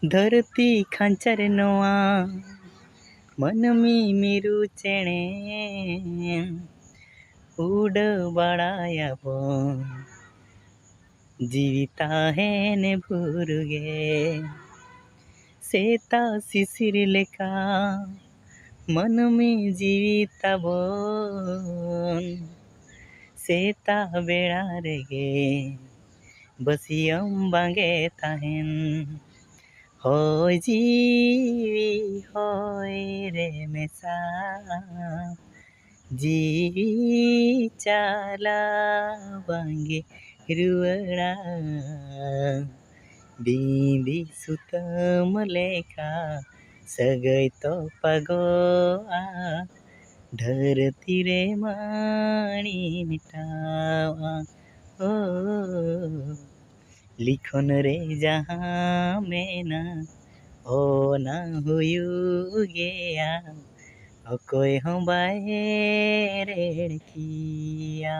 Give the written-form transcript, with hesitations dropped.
धरती खांचर नोआ मनमी मीरू चेणे उड़ बड़ाया बन जीविता है ने भूरुगे सेता शिशिर लेका मनमी जीविता बन सेता बेड़ा रेगे बसियम बांगे ताहेन होय जीवी होय रे मेसा जीवी चाला बांगे रुवड़ा बिंदी सुतम लेखा सगै तो पगोआ धरती रे माणी मिटावा ओ लिखन रे जहाँ मेना ओ ना हुयू गया अकोय हूँ बाय रेड़ किया।